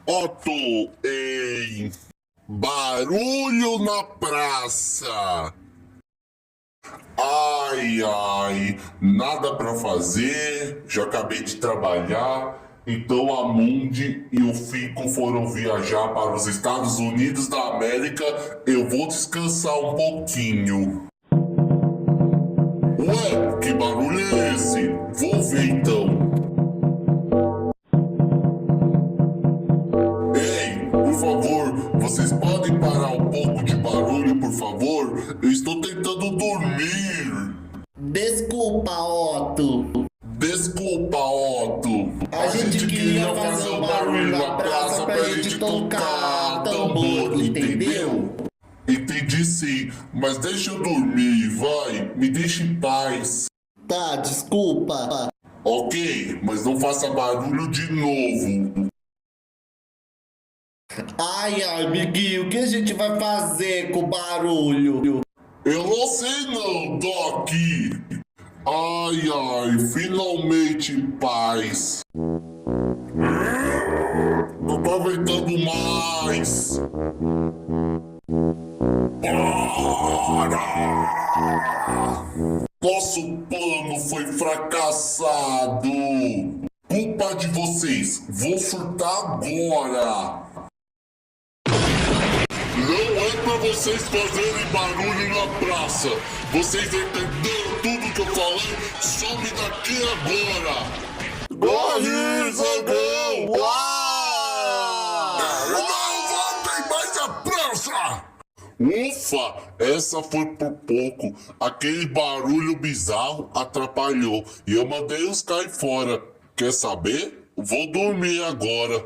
Otto em barulho na praça. Ai, ai, nada pra fazer, já acabei de trabalhar, então a Mundi e o Fico foram viajar para os Estados Unidos da América, eu vou descansar um pouquinho. Ué, que barulho é esse? Vou ver então. Ei, por favor, vocês podem parar um pouco de barulho, por favor? Eu estou tentando dormir. Desculpa, Otto. Desculpa, Otto. A gente queria fazer um barulho na praça pra gente tocar tambor, entendeu? Entendi sim, mas deixa eu dormir, vai. Me deixe em paz. Tá, desculpa. Ok, mas não faça barulho de novo. Ai, amiguinho, o que a gente vai fazer com o barulho? Eu não sei não, tô aqui. Ai, ai, finalmente paz. Não tô aguentando mais. Nosso plano foi fracassado. Culpa de vocês. Vou surtar agora. Não é pra vocês fazerem barulho na praça. Vocês entenderam tudo que eu falei? Some daqui agora. Corre, Zangão! Não voltem mais à praça! Ufa, essa foi por pouco. Aquele barulho bizarro atrapalhou e eu mandei os cair fora. Quer saber? Vou dormir agora.